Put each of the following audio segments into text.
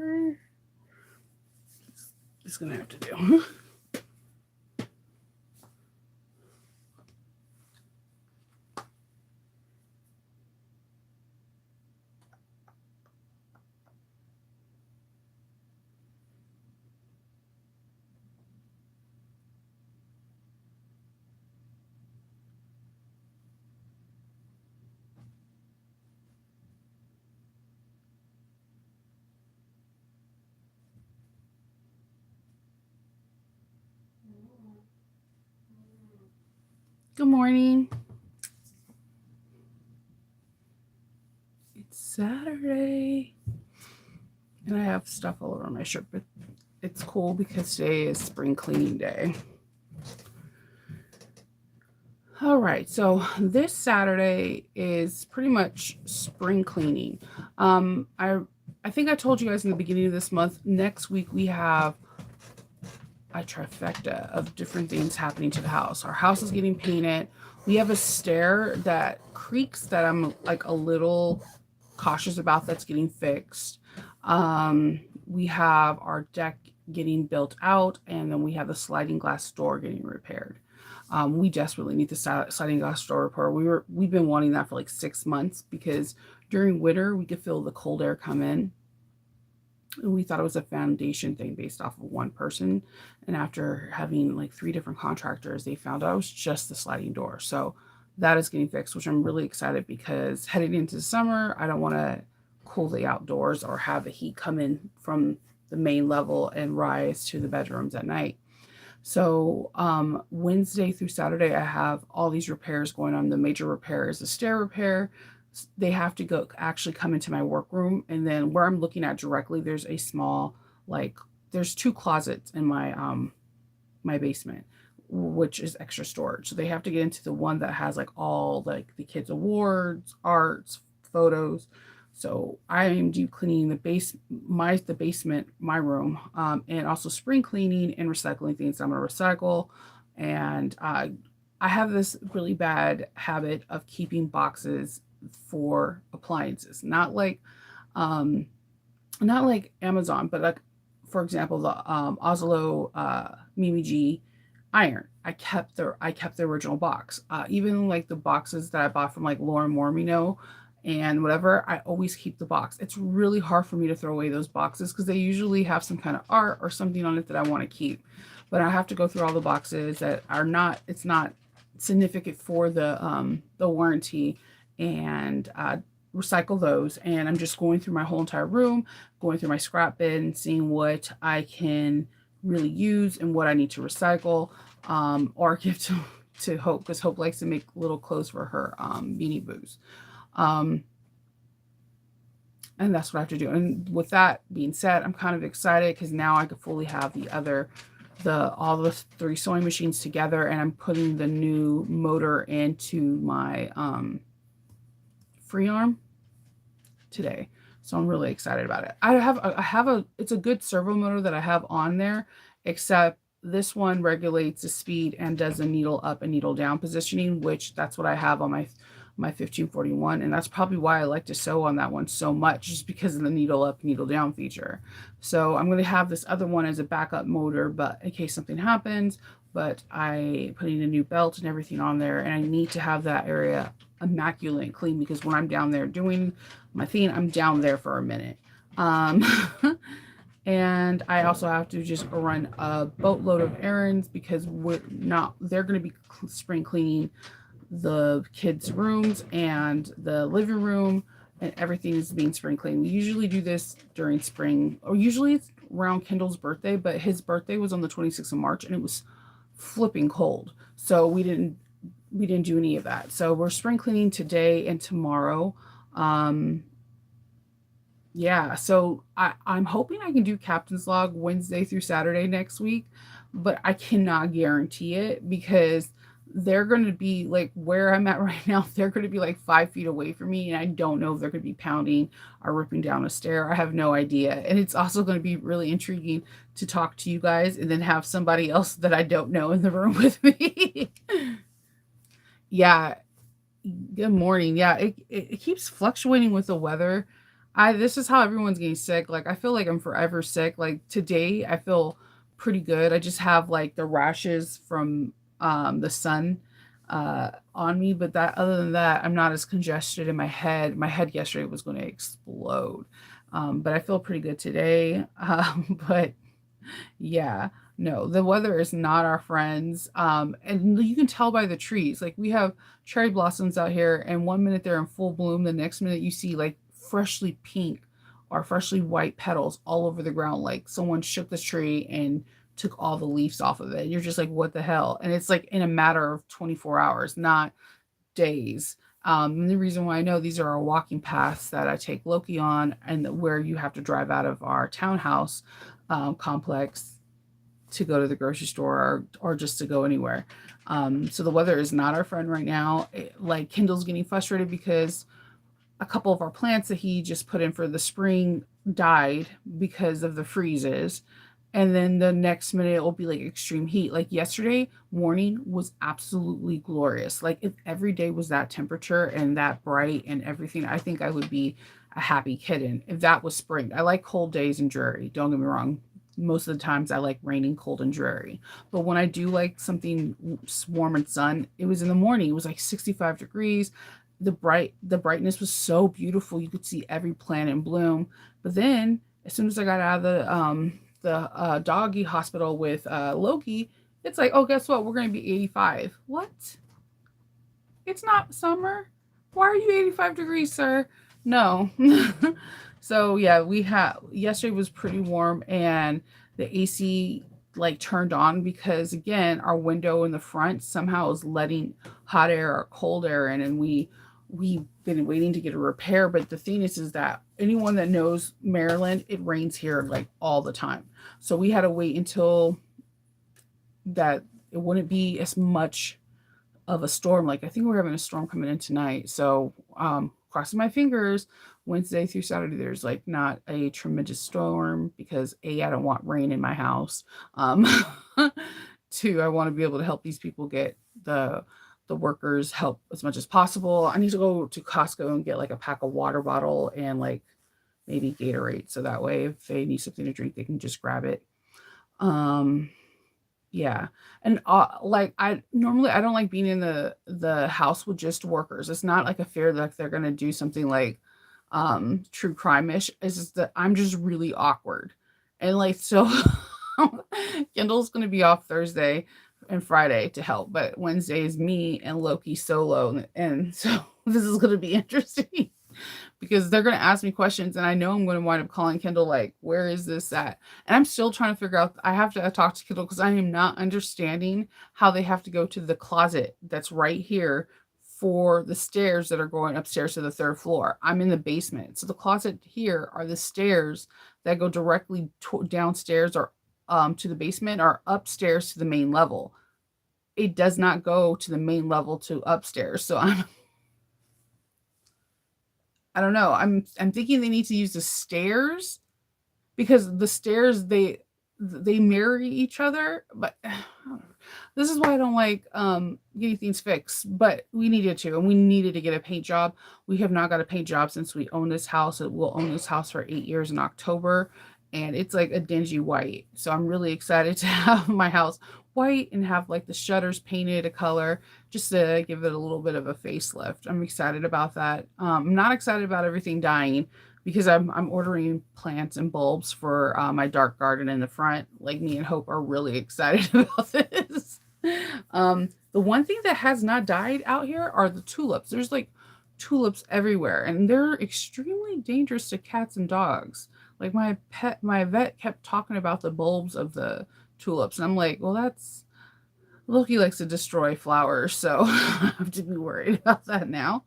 paper. It's gonna have to do. Good morning. It's Saturday. And I have stuff all over my shirt, but it's cool because today is spring cleaning day. All right, so this Saturday is pretty much spring cleaning. I think I told you guys in the beginning of this month, next week we have a trifecta of different things happening to the house. Our house is getting painted. We have a stair that creaks that I'm like a little cautious about that's getting fixed. We have our deck getting built out, and then we have the sliding glass door getting repaired. We desperately need the sliding glass door repair. We've been wanting that for like 6 months because during winter we could feel the cold air come in. And we thought it was a foundation thing based off of one person. And after having like 3 different contractors, they found out it was just the sliding door. So that is getting fixed, which I'm really excited because heading into the summer, I don't want to cool the outdoors or have the heat come in from the main level and rise to the bedrooms at night. So Wednesday through Saturday, I have all these repairs going on. The major repair is the stair repair. They have to go actually come into my workroom, and then where I'm looking at directly, there's a small there's 2 closets in my basement, which is extra storage. So they have to get into the one that has like all like the kids' awards, arts, photos. So I am deep cleaning the basement, my room, and also spring cleaning and recycling things I'm gonna recycle. And I have this really bad habit of keeping boxes for appliances, um, not like Amazon, but like for example the Oslo Mimi G iron. I kept the original box. Even like the boxes that I bought from like Lauren Mormino and whatever, I always keep the box. It's really hard for me to throw away those boxes because they usually have some kind of art or something on it that I want to keep. But I have to go through all the boxes that are not, it's not significant for the warranty, and recycle those. And I'm just going through my whole entire room, going through my scrap bin, seeing what I can really use and what I need to recycle, or give to Hope, because Hope likes to make little clothes for her Beanie Boos. Um, and that's what I have to do. And with that being said, I'm kind of excited because now I could fully have all the 3 sewing machines together, and I'm putting the new motor into my free arm today. So I'm really excited about it. It's a good servo motor that I have on there, except this one regulates the speed and does a needle up and needle down positioning, which that's what I have on my 1541, and that's probably why I like to sew on that one so much, just because of the needle up needle down feature. So I'm going to have this other one as a backup motor, but in case something happens. But I putting a new belt and everything on there, and I need to have that area immaculate and clean because when I'm down there doing my thing, I'm down there for a minute. And I also have to just run a boatload of errands because they're going to be spring cleaning the kids' rooms and the living room, and everything is being spring cleaned. We usually do this during spring, or usually it's around Kendall's birthday, but his birthday was on the 26th of March and it was flipping cold. So we didn't do any of that. So we're spring cleaning today and tomorrow. Yeah, so I'm hoping I can do Captain's Log Wednesday through Saturday next week, but I cannot guarantee it because they're going to be like where I'm at right now. They're going to be like 5 feet away from me, and I don't know if they're going to be pounding or ripping down a stair. I have no idea. And it's also going to be really intriguing to talk to you guys and then have somebody else that I don't know in the room with me. Yeah, good morning. Yeah, it keeps fluctuating with the weather. This is how everyone's getting sick. Like I feel like I'm forever sick. Like today I feel pretty good. I just have like the rashes from the sun on me, but that other than that, I'm not as congested in my head. My head yesterday was going to explode. But I feel pretty good today. But yeah, no, the weather is not our friends. And you can tell by the trees. Like we have cherry blossoms out here, and one minute they're in full bloom, the next minute you see like freshly pink or freshly white petals all over the ground. Like someone shook the tree and took all the leaves off of it. And you're just like, what the hell? And it's like in a matter of 24 hours, not days. And the reason why I know these are our walking paths that I take Loki on, and where you have to drive out of our townhouse complex to go to the grocery store or just to go anywhere. So the weather is not our friend right now. Like Kendall's getting frustrated because a couple of our plants that he just put in for the spring died because of the freezes. And then the next minute it will be like extreme heat. Like yesterday morning was absolutely glorious. Like if every day was that temperature and that bright and everything, I think I would be a happy kitten if that was spring. I like cold days and dreary. Don't get me wrong. Most of the times I like raining, cold, and dreary. But when I do like something warm and sun, it was in the morning. It was like 65 degrees. The brightness was so beautiful. You could see every plant in bloom. But then as soon as I got out of the doggy hospital with Loki, it's like, oh, guess what? We're going to be 85. What? It's not summer. Why are you 85 degrees, sir? No. So yeah, we had yesterday was pretty warm, and the AC like turned on because again, our window in the front somehow is letting hot air or cold air in, and we've been waiting to get a repair. But the thing is that anyone that knows Maryland, it rains here like all the time. So we had to wait until that it wouldn't be as much of a storm. Like I think we're having a storm coming in tonight. So crossing my fingers, Wednesday through Saturday, there's like not a tremendous storm because A, I don't want rain in my house. Um, Two, I want to be able to help these people get the workers help as much as possible. I need to go to Costco and get like a pack of water bottle and like maybe Gatorade. So that way if they need something to drink, they can just grab it. Um, yeah. And like I don't like being in the house with just workers. It's not like a fear that they're gonna do something like true crime-ish. It's just that I'm just really awkward. And like so Kendall's gonna be off Thursday and Friday to help, but Wednesday is me and Loki solo, and so this is gonna be interesting because they're going to ask me questions and I know I'm going to wind up calling Kendall like, where is this at? And I'm still trying to figure out, I have to talk to Kendall because I am not understanding how they have to go to the closet that's right here for the stairs that are going upstairs to the third floor. I'm in the basement. So the closet here are the stairs that go directly downstairs or to the basement or upstairs to the main level. It does not go to the main level to upstairs. So I don't know. I'm thinking they need to use the stairs because the stairs they marry each other. But this is why I don't like getting things fixed. But we needed to, and we needed to get a paint job. We have not got a paint job since we own this house. We'll own this house for 8 years in October, and it's like a dingy white. So I'm really excited to have my house white and have like the shutters painted a color just to give it a little bit of a facelift. I'm excited about that. I'm not excited about everything dying because I'm ordering plants and bulbs for my dark garden in the front. Like me and Hope are really excited about this. The one thing that has not died out here are the tulips. There's like tulips everywhere, and they're extremely dangerous to cats and dogs. Like my vet kept talking about the bulbs of the tulips, and I'm like, well, that's Loki likes to destroy flowers, so I have to be worried about that now.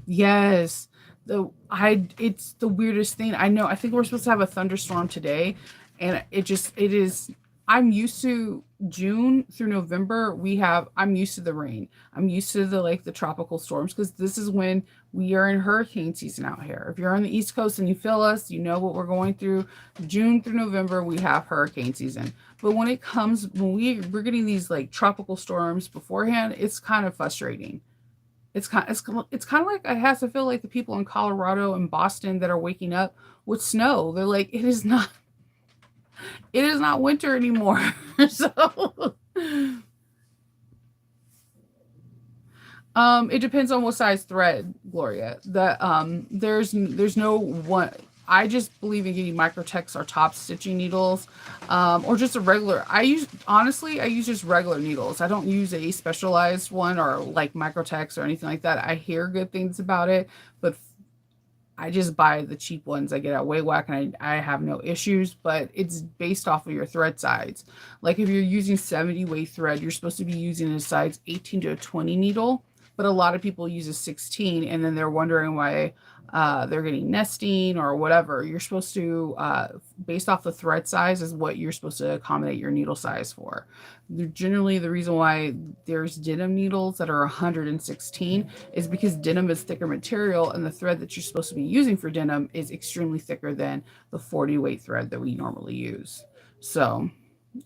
Yes. It's the weirdest thing. I know. I think we're supposed to have a thunderstorm today, and it is I'm used to June through November. I'm used to the rain. I'm used to the tropical storms because this is when we are in hurricane season out here. If you're on the East Coast and you feel us, you know what we're going through. June through November, we have hurricane season. But when we're getting these like tropical storms beforehand, it's kind of frustrating. It's kind of like I have to feel like the people in Colorado and Boston that are waking up with snow. They're like, it is not winter anymore. So it depends on what size thread, Gloria. There's no one. I just believe in getting Microtex or top stitching needles, or just a regular. I use just regular needles. I don't use a specialized one or like Microtex or anything like that. I hear good things about it, but I just buy the cheap ones I get at Waywack, and I have no issues, but it's based off of your thread size. Like if you're using 70 weight thread, you're supposed to be using a size 18 to a 20 needle, but a lot of people use a 16, and then they're wondering why they're getting nesting or whatever. You're supposed to, based off the thread size, is what you're supposed to accommodate your needle size for. Generally, the reason why there's denim needles that are 116 is because denim is thicker material, and the thread that you're supposed to be using for denim is extremely thicker than the 40 weight thread that we normally use. So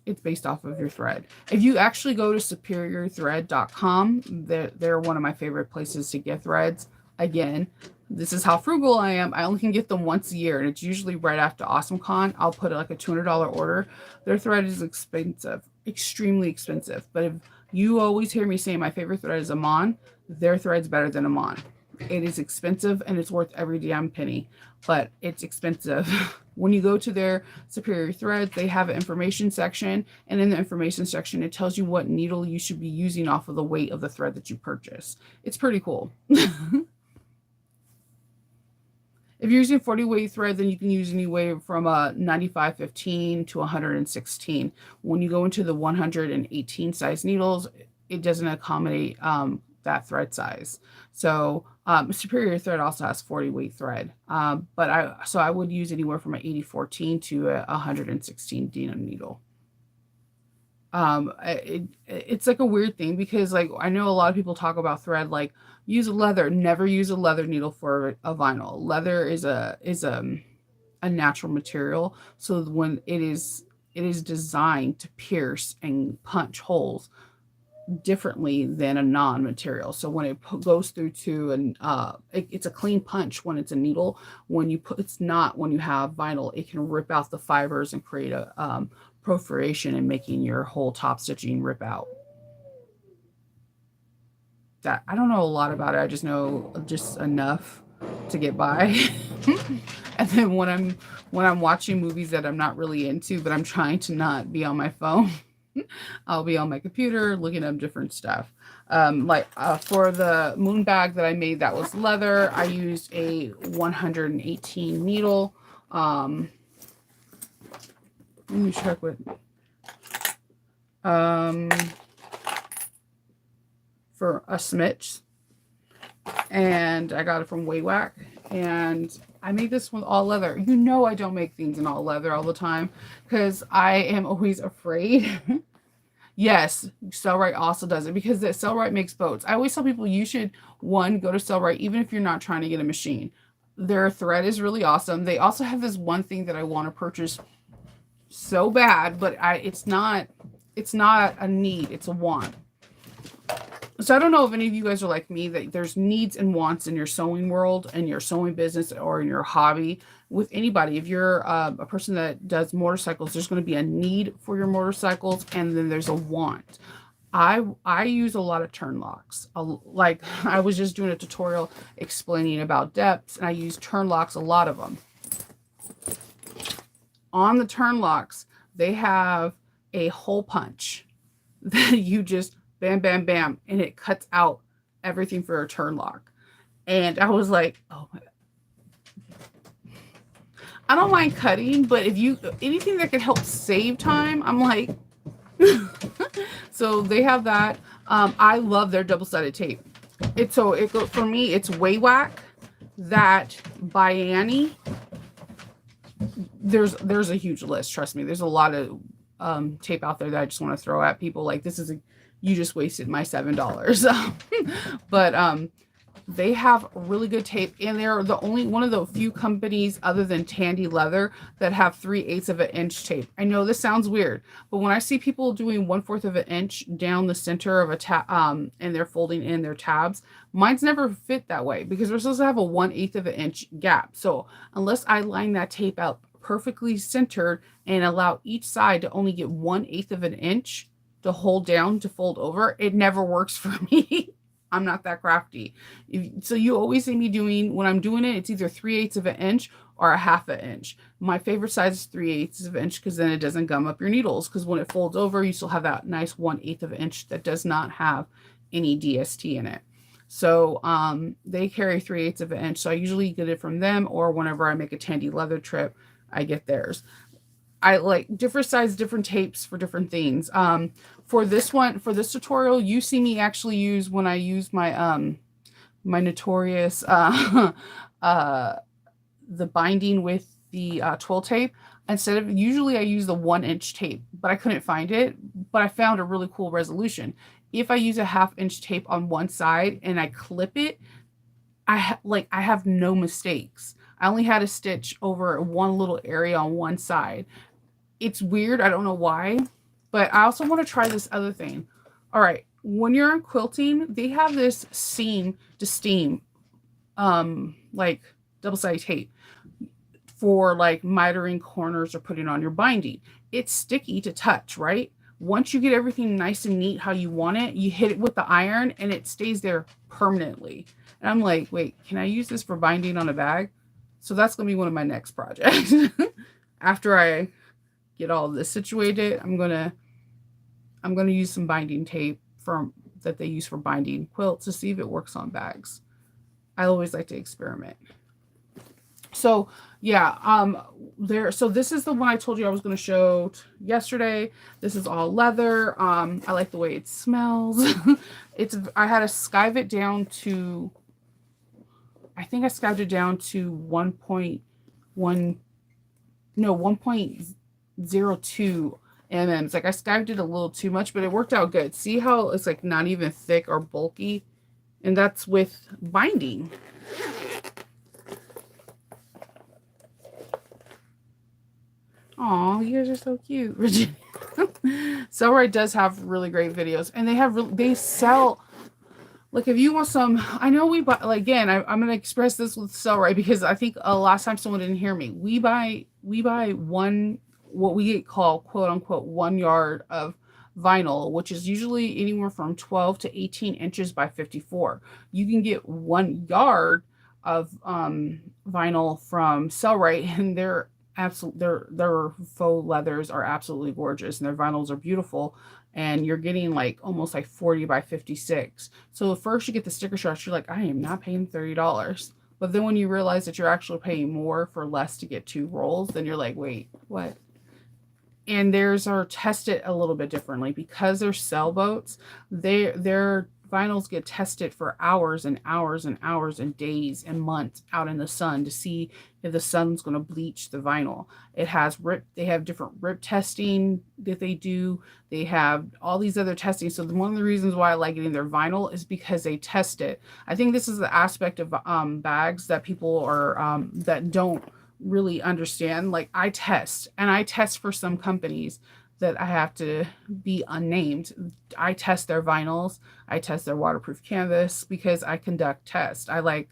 it's based off of your thread. If you actually go to superiorthread.com, they're one of my favorite places to get threads. Again, this is how frugal I am. I only can get them once a year, and it's usually right after AwesomeCon. I'll put like a $200 order. Their thread is expensive, extremely expensive. But if you always hear me say my favorite thread is Amon, their thread's better than Amon. It is expensive, and it's worth every damn penny, but it's expensive. When you go to their Superior Threads, they have an information section, and in the information section, it tells you what needle you should be using off of the weight of the thread that you purchase. It's pretty cool. If you're using 40 weight thread, then you can use anywhere from a 9515 to 116. When you go into the 118 size needles, it doesn't accommodate that thread size. So Superior Thread also has 40 weight thread, but I would use anywhere from an 8014 to a 116 denim needle. It's like a weird thing because like I know a lot of people talk about thread like use leather. Never use a leather needle for a vinyl. Leather is a natural material, so when it is designed to pierce and punch holes differently than a non-material. So when it goes through to it's a clean punch when it's a needle. It's not when you have vinyl, it can rip out the fibers and create a perforation and making your whole top stitching rip out. That I don't know a lot about it. I just know just enough to get by. And then when I'm watching movies that I'm not really into, but I'm trying to not be on my phone, I'll be on my computer looking up different stuff. For the moon bag that I made, that was leather. I used a 118 needle. Let me check what. For a smidge, and I got it from Waywack, and I made this with all leather. You know I don't make things in all leather all the time because I am always afraid. Yes, Sellrite also does it because Sellrite makes boats. I always tell people you should, one, go to Sellrite even if you're not trying to get a machine. Their thread is really awesome. They also have this one thing that I want to purchase so bad, but it's not a need, it's a want. So I don't know if any of you guys are like me, that there's needs and wants in your sewing world and your sewing business or in your hobby with anybody. If you're a person that does motorcycles, there's going to be a need for your motorcycles, and then there's a want. I use a lot of turn locks. Like I was just doing a tutorial explaining about depths, and I use turn locks, a lot of them. On the turn locks, they have a hole punch that you just bam, bam, bam, and it cuts out everything for a turn lock. And I was like, oh my God. I don't mind cutting, but anything that can help save time, I'm like, so they have that. I love their double-sided tape. For me, it's Waywack, that by Annie. There's a huge list. Trust me. There's a lot of tape out there that I just want to throw at people. Like you just wasted my $7. But They have really good tape, and they're the only one of the few companies other than Tandy Leather that have 3/8 of an inch tape. I know this sounds weird, but when I see people doing 1/4 of an inch down the center of a tab, and they're folding in their tabs, mine's never fit that way because we're supposed to have a 1/8 of an inch gap. So unless I line that tape out perfectly centered and allow each side to only get 1/8 of an inch to hold down to fold over, it never works for me. I'm not that crafty. So you always see me doing, when I'm doing it, it's either 3/8 of an inch or a 1/2 an inch. My favorite size is 3/8 of an inch because then it doesn't gum up your needles. Because when it folds over, you still have that nice 1/8 of an inch that does not have any DST in it. So they carry 3/8 of an inch. So I usually get it from them, or whenever I make a Tandy Leather trip, I get theirs. I like different size, different tapes for different things. For this one, for this tutorial, you see me actually use, when I use my my Notorious the binding with the twill tape, instead of, usually I use the 1-inch tape, but I couldn't find it. But I found a really cool resolution. If I use a 1/2 inch tape on one side and I clip it, I have no mistakes. I only had to stitch over one little area on one side. It's weird. I don't know why, but I also want to try this other thing. All right. When you're on quilting, they have this seam to steam, like double-sided tape for like mitering corners or putting on your binding. It's sticky to touch, right? Once you get everything nice and neat how you want it, you hit it with the iron and it stays there permanently. And I'm like, wait, can I use this for binding on a bag? So that's going to be one of my next projects. After I get all of this situated, I'm gonna use some binding tape that they use for binding quilts to see if it works on bags. I always like to experiment. So yeah, so this is the one I told you I was going to show yesterday. This is all leather. I like the way it smells. I had to skive it down to, I think I skived it down to 1.02 mm. Like I skived it a little too much, but it worked out good. See how it's like not even thick or bulky? And that's with binding. Aw, you guys are so cute. Virginia. Sellrite does have really great videos, and they sell, like, if you want some, I know we buy, like, again, I'm going to express this with Sellrite because I think last time someone didn't hear me. We buy one, what we call quote unquote 1 yard of vinyl, which is usually anywhere from 12 to 18 inches by 54. You can get 1 yard of vinyl from Sellrite, and their faux leathers are absolutely gorgeous, and their vinyls are beautiful. And you're getting like almost like 40 by 56. So first you get the sticker shots, you're like, I am not paying $30. But then when you realize that you're actually paying more for less to get 2 rolls, then you're like, wait, what? And theirs are tested a little bit differently because they're sailboats. Their vinyls get tested for hours and hours and hours and days and months out in the sun to see if the sun's going to bleach the vinyl. They have different rip testing that they do. They have all these other testing. So one of the reasons why I like getting their vinyl is because they test it. I think this is the aspect of bags that people are that don't really understand. Like I test for some companies that I have to be unnamed. I test their vinyls. I test their waterproof canvas because I conduct tests. I like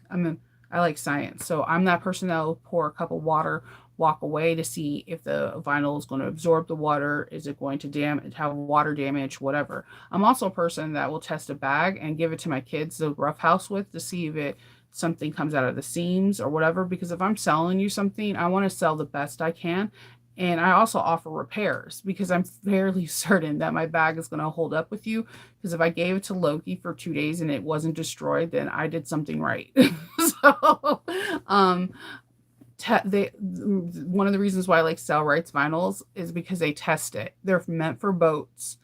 science. So I'm that person that will pour a cup of water, walk away to see if the vinyl is going to absorb the water. Is it going to have water damage, whatever. I'm also a person that will test a bag and give it to my kids to rough house with to see if something comes out of the seams or whatever. Because if I'm selling you something, I want to sell the best I can. And I also offer repairs because I'm fairly certain that my bag is going to hold up with you. Because if I gave it to Loki for 2 days and it wasn't destroyed, then I did something right. So, one of the reasons why I like Sellrite's vinyls is because they test it. They're meant for boats,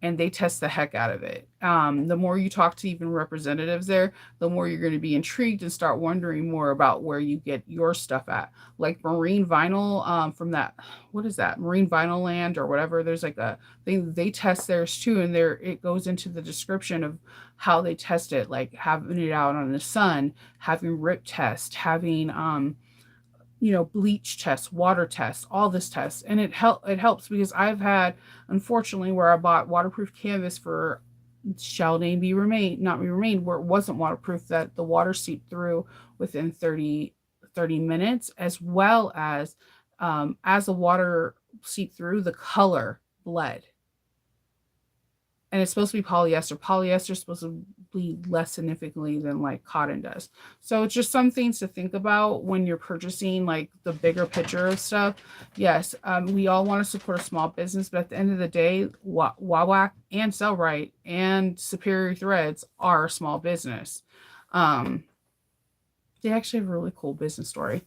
and they test the heck out of it. The more you talk to even representatives there, the more you're going to be intrigued and start wondering more about where you get your stuff at. Like Marine Vinyl, from that, what is that? Marine Vinyl Land or whatever. There's like a thing they test theirs too, and there it goes into the description of how they test it, like having it out on the sun, having rip test, having bleach tests, water tests, all this tests. And it helps because I've had, unfortunately, where I bought waterproof canvas for shall name be remain not be remained, where it wasn't waterproof, that the water seeped through within 30 minutes, as well as the water seeped through, the color bled. And it's supposed to be polyester. Polyester is supposed to bleed less significantly than like cotton does. So it's just some things to think about when you're purchasing like the bigger picture of stuff. Yes, we all want to support a small business, but at the end of the day, Wawac and Sellrite and Superior Threads are a small business. They actually have a really cool business story.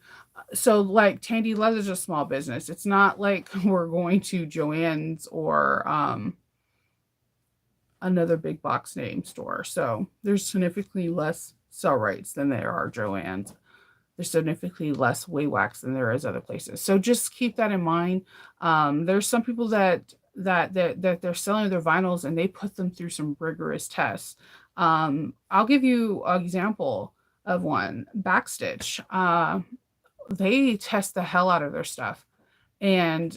So like Tandy Leather's a small business. It's not like we're going to Joann's or another big box name store. So there's significantly less Sellrites than there are Joann's. There's significantly less Wawacs than there is other places. So just keep that in mind. There's some people that they're selling their vinyls and they put them through some rigorous tests. I'll give you an example of one. Backstitch. They test the hell out of their stuff, and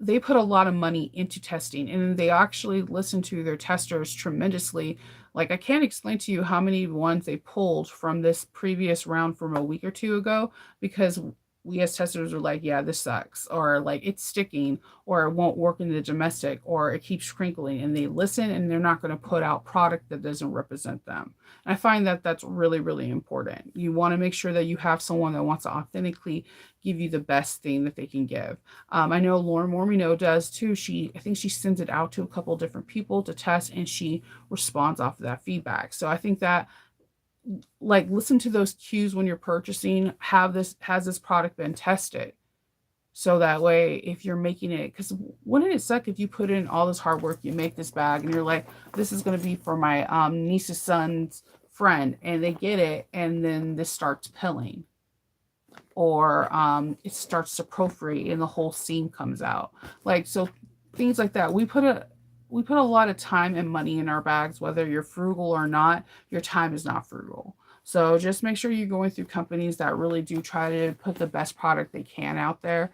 they put a lot of money into testing, and they actually listen to their testers tremendously. Like, I can't explain to you how many ones they pulled from this previous round from a week or two ago, because we as testers were like, yeah, this sucks, or like it's sticking, or it won't work in the domestic, or it keeps crinkling, and they listen, and they're not going to put out product that doesn't represent them. And I find that that's really, really important. You want to make sure that you have someone that wants to authentically give you the best thing that they can give. I know Lauren Mormino does too. I think she sends it out to a couple different people to test, and she responds off of that feedback. So I think that, like, listen to those cues when you're purchasing. Has this product been tested? So that way, if you're making it, because wouldn't it suck if you put in all this hard work, you make this bag, and you're like, this is going to be for my niece's son's friend, and they get it, and then this starts pilling, or it starts to profrate, and the whole seam comes out. Like, so things like that. We put a lot of time and money in our bags, whether you're frugal or not. Your time is not frugal. So just make sure you're going through companies that really do try to put the best product they can out there,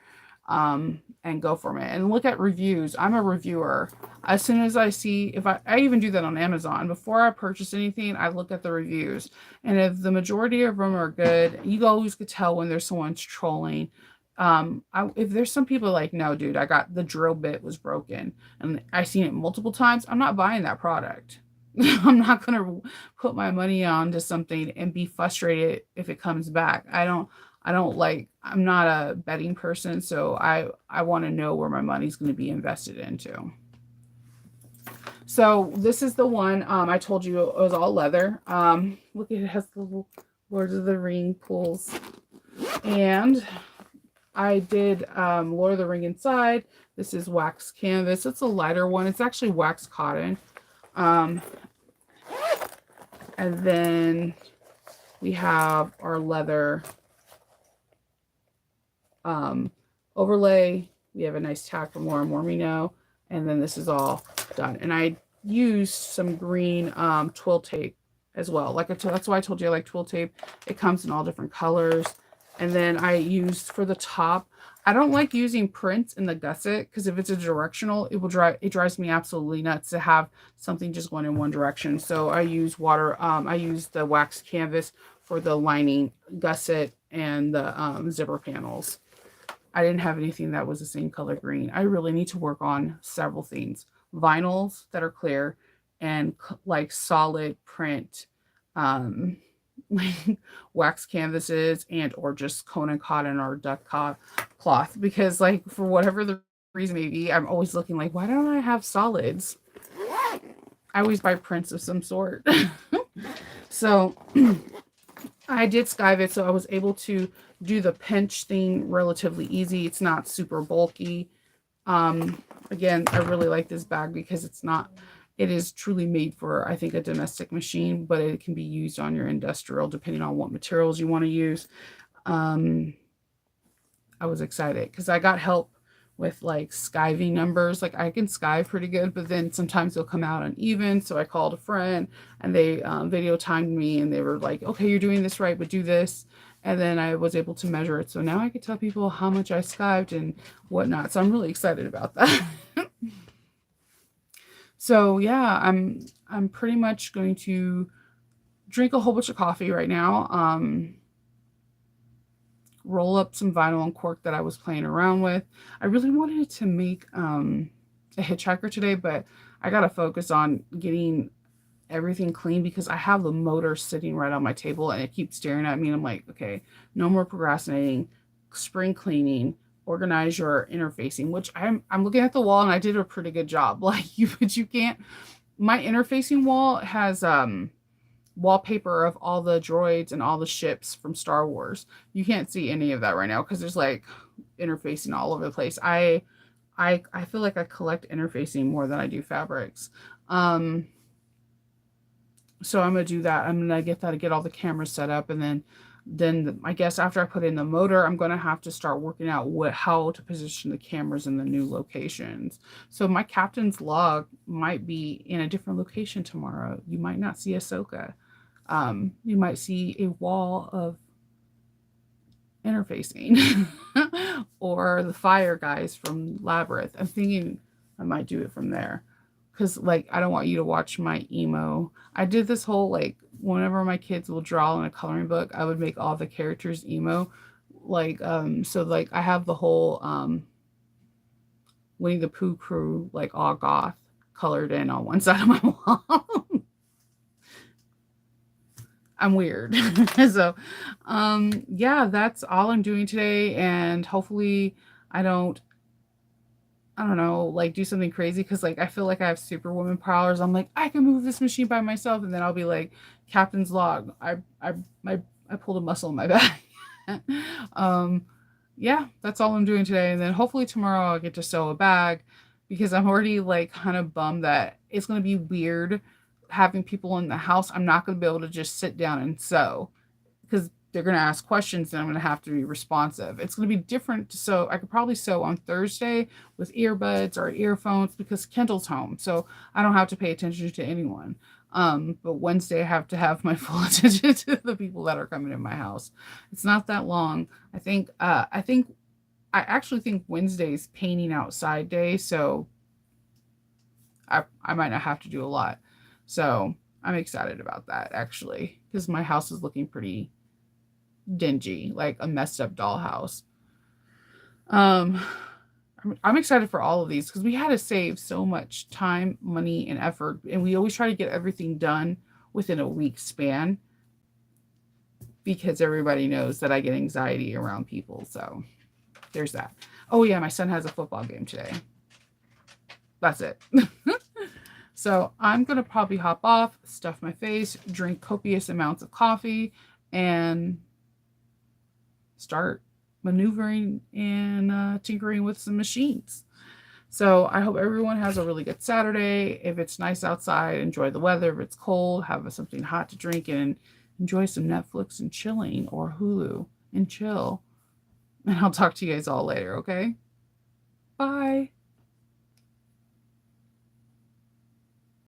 and go from it. And look at reviews. I'm a reviewer. As soon as I see, if I even do that on Amazon, before I purchase anything, I look at the reviews. And if the majority of them are good, you always could tell when there's someone trolling. If there's some people like, no, dude, I got the drill bit was broken, and I've seen it multiple times, I'm not buying that product. I'm not going to put my money onto something and be frustrated if it comes back. I'm not a betting person, so I want to know where my money's going to be invested into. So this is the one, I told you it was all leather. Look, it has the little Lord of the Ring pulls. And I did Lord of the Ring inside. This is wax canvas. It's a lighter one. It's actually wax cotton. And then we have our leather overlay. We have a nice tag from Lauren Mormino. And then this is all done. And I used some green twill tape as well. That's why I told you I like twill tape. It comes in all different colors. And then I used for the top, I don't like using prints in the gusset, because if it's a directional, it drives me absolutely nuts to have something just going in one direction. So I use I use the wax canvas for the lining gusset and the zipper panels. I didn't have anything that was the same color green. I really need to work on several things. Vinyls that are clear, and like solid print, like wax canvases, and or just Kona cotton or duck cloth, because like for whatever the reason may be, I'm always looking like, why don't I have solids? I always buy prints of some sort. So I did Skyvit, so I was able to do the pinch thing relatively easy. It's not super bulky. Again, I really like this bag because it's not It is truly made for, I think, a domestic machine, but it can be used on your industrial depending on what materials you want to use. Um, I was excited because I got help with like skiving numbers. Like I can skive pretty good, but then sometimes they'll come out uneven. So I called a friend and they video timed me and they were like, okay, you're doing this right, but do this. And then I was able to measure it. So now I can tell people how much I skived and whatnot. So I'm really excited about that. So yeah, I'm pretty much going to drink a whole bunch of coffee right now. Roll up some vinyl and cork that I was playing around with. I really wanted to make a hitchhiker today, but I got to focus on getting everything clean because I have the motor sitting right on my table and it keeps staring at me. And I'm like, okay, no more procrastinating, spring cleaning, organize your interfacing, which I'm looking at the wall and I did a pretty good job. Like but you can't, my interfacing wall has wallpaper of all the droids and all the ships from Star Wars. You can't see any of that right now because there's like interfacing all over the place. I feel like I collect interfacing more than I do fabrics. So I'm gonna do that. I'm gonna get all the cameras set up, and then I guess after I put in the motor, I'm gonna have to start working out how to position the cameras in the new locations. So my captain's log might be in a different location tomorrow. You might not see Ahsoka. You might see a wall of interfacing or the fire guys from Labyrinth. I'm thinking I might do it from there because like I don't want you to watch my emo. I did this whole like whenever my kids will draw in a coloring book, I would make all the characters emo. Like so like I have the whole Winnie the Pooh crew like all goth colored in on one side of my wall. I'm weird. So, yeah, that's all I'm doing today. And hopefully I don't know, like do something crazy. Cause like, I feel like I have superwoman powers. I'm like, I can move this machine by myself. And then I'll be like, Captain's log. I pulled a muscle in my back. um, yeah, that's all I'm doing today. And then hopefully tomorrow I'll get to sew a bag because I'm already like kind of bummed that it's going to be weird having people in the house. I'm not going to be able to just sit down and sew because they're going to ask questions and I'm going to have to be responsive. It's going to be different. So I could probably sew on Thursday with earbuds or earphones because Kendall's home. So I don't have to pay attention to anyone. But Wednesday I have to have my full attention to the people that are coming in my house. It's not that long. I actually think Wednesday's painting outside day. So I might not have to do a lot. So I'm excited about that actually, because my house is looking pretty dingy, like a messed up dollhouse. Um, I'm excited for all of these because we had to save so much time, money, and effort, and we always try to get everything done within a week span because everybody knows that I get anxiety around people. So there's that. Oh yeah, my son has a football game today. That's it. So I'm going to probably hop off, stuff my face, drink copious amounts of coffee, and start maneuvering and tinkering with some machines. So I hope everyone has a really good Saturday. If it's nice outside, enjoy the weather. If it's cold, have something hot to drink and enjoy some Netflix and chilling or Hulu and chill. And I'll talk to you guys all later, okay? Bye.